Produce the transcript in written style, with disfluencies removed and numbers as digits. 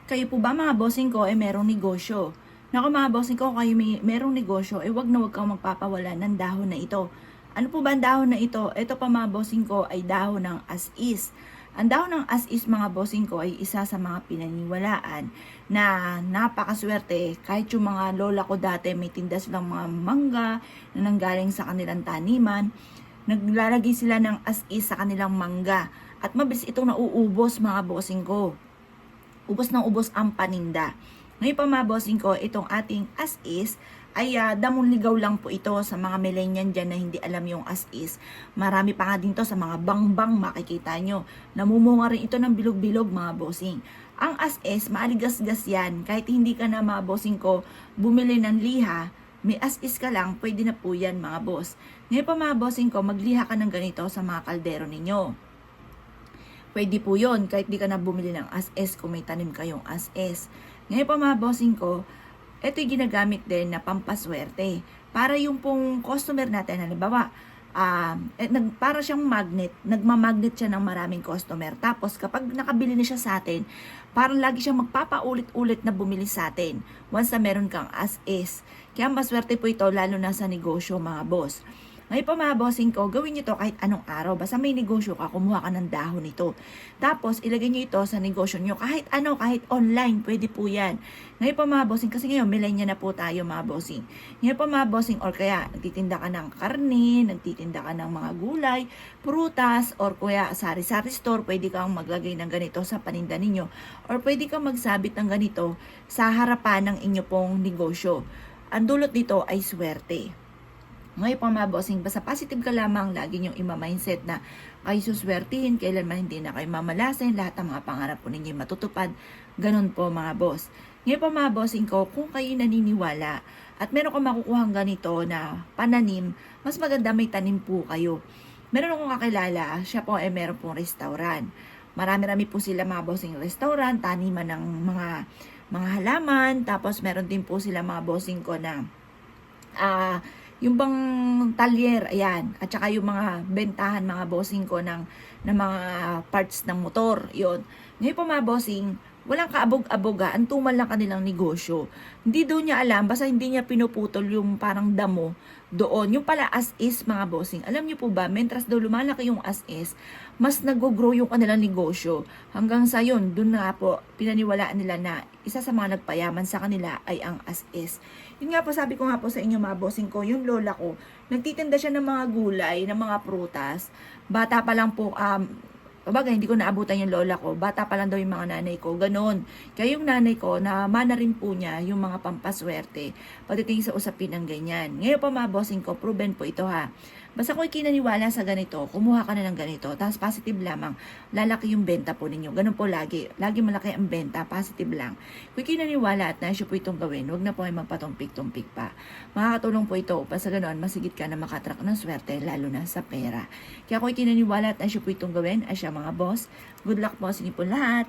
Kayo po ba mga bossing ko ay merong negosyo? Naku mga bossing ko, kayo merong negosyo, wag na wag kang magpapawala ng dahon na ito. Ano po ba ang dahon na ito? Ito pa mga bossing ko ay dahon ng as is. Ang dahon ng as is mga bossing ko ay isa sa mga pinaniwalaan na napakaswerte. Kahit yung mga lola ko dati may tinda silang mga mangga na nanggaling sa kanilang taniman, naglalagay sila ng as is sa kanilang mangga. At mabilis itong nauubos mga bossing ko. Ubos ng ubos ang paninda. Ngayon pa mga bossing ko, itong ating as is ay damong ligaw lang po ito sa mga millennial dyan na hindi alam yung as is. Marami pa nga din to sa mga bangbang makikita nyo. Namumunga rin ito ng bilog-bilog mga bossing. Ang as is, maaligas-gas yan. Kahit hindi ka na mga bossing ko bumili ng liha, may as is ka lang, pwede na po yan mga boss. Ngayon pa mga bossing ko, magliha ka ng ganito sa mga kaldero ninyo. Pwede po yun, kahit di ka na bumili ng as-is kung may tanim kayong as-is. Ngayon pa mga bossing ko, ito yung ginagamit din na pampaswerte. Para yung pong customer natin, halimbawa, para siyang magnet, nagmamagnet siya ng maraming customer. Tapos kapag nakabili na siya sa atin, parang lagi siyang magpapaulit-ulit na bumili sa atin once na meron kang as-is. Kaya maswerte po ito lalo na sa negosyo mga boss. Ngayon pa mga bossing ko, gawin nyo to kahit anong araw. Basta may negosyo ka, kumuha ka ng dahon nito. Tapos, ilagay nyo ito sa negosyo nyo. Kahit ano, kahit online, pwede po yan. Ngayon pa mga bossing, kasi ngayon, millennial na po tayo mga bossing. Ngayon pa mga bossing, or kaya, nagtitinda ka ng karne, nagtitinda ka ng mga gulay, prutas, or kaya sari-sari store, pwede kang maglagay ng ganito sa paninda ninyo. Or pwede kang magsabit ng ganito sa harapan ng inyo pong negosyo. Ang dulot dito ay swerte. Ngayon pa mga bossing, basta positive ka lamang, lagi niyong ima-mindset na kayo suswertihin, kailanman hindi na kayo mamalasin, lahat ng mga pangarap po ninyo matutupad. Ganun po mga boss. Ngayon pa mga bossing ko, kung kayo naniniwala at meron kang makukuhang ganito na pananim, mas maganda may tanim po kayo. Meron akong kakilala, siya po ay meron pong restaurant. Marami-rami po sila mga bossing restaurant, taniman ng mga halaman, tapos meron din po sila mga bossing ko na yung bang talyer, ayan, at saka yung mga bentahan, mga bossing ko ng mga parts ng motor, yon. Ngayon po mga bossing, walang kaabog-aboga, ang tumal lang kanilang negosyo. Hindi daw niya alam, basta hindi niya pinuputol yung parang damo doon. Yung pala as is mga bossing, alam niyo po ba, mentras daw lumalaki yung as is, mas nag-grow yung kanilang negosyo. Hanggang sa yun, doon na po, pinaniwalaan nila na isa sa mga nagpayaman sa kanila ay ang as is. Yun nga po, sabi ko nga po sa inyo mga bossing ko, yung lola ko, nagtitinda siya ng mga gulay, ng mga prutas. Bata pa lang po, Bagay, hindi ko naabutan yung lola ko. Bata pa lang daw yung mga nanay ko. Ganon. Kaya yung nanay ko, namana rin po niya yung mga pampaswerte. Pagdating sa usapin ng ganyan. Ngayon pa mga bossing ko, proven po ito ha. Basta kung kinaniwala sa ganito, kumuha ka na ng ganito, tapos positive lamang, lalaki yung benta po ninyo. Ganun po lagi. Lagi malaki ang benta, positive lang. Kung kinaniwala at naisyo po itong gawin, huwag na po ay magpatumpik-tumpik pa. Makakatulong po ito upang sa ganoon, masigit ka na makatrack ng swerte, lalo na sa pera. Kaya kung kinaniwala at naisyo po itong gawin, ay siya mga boss, good luck po sa inyo po lahat.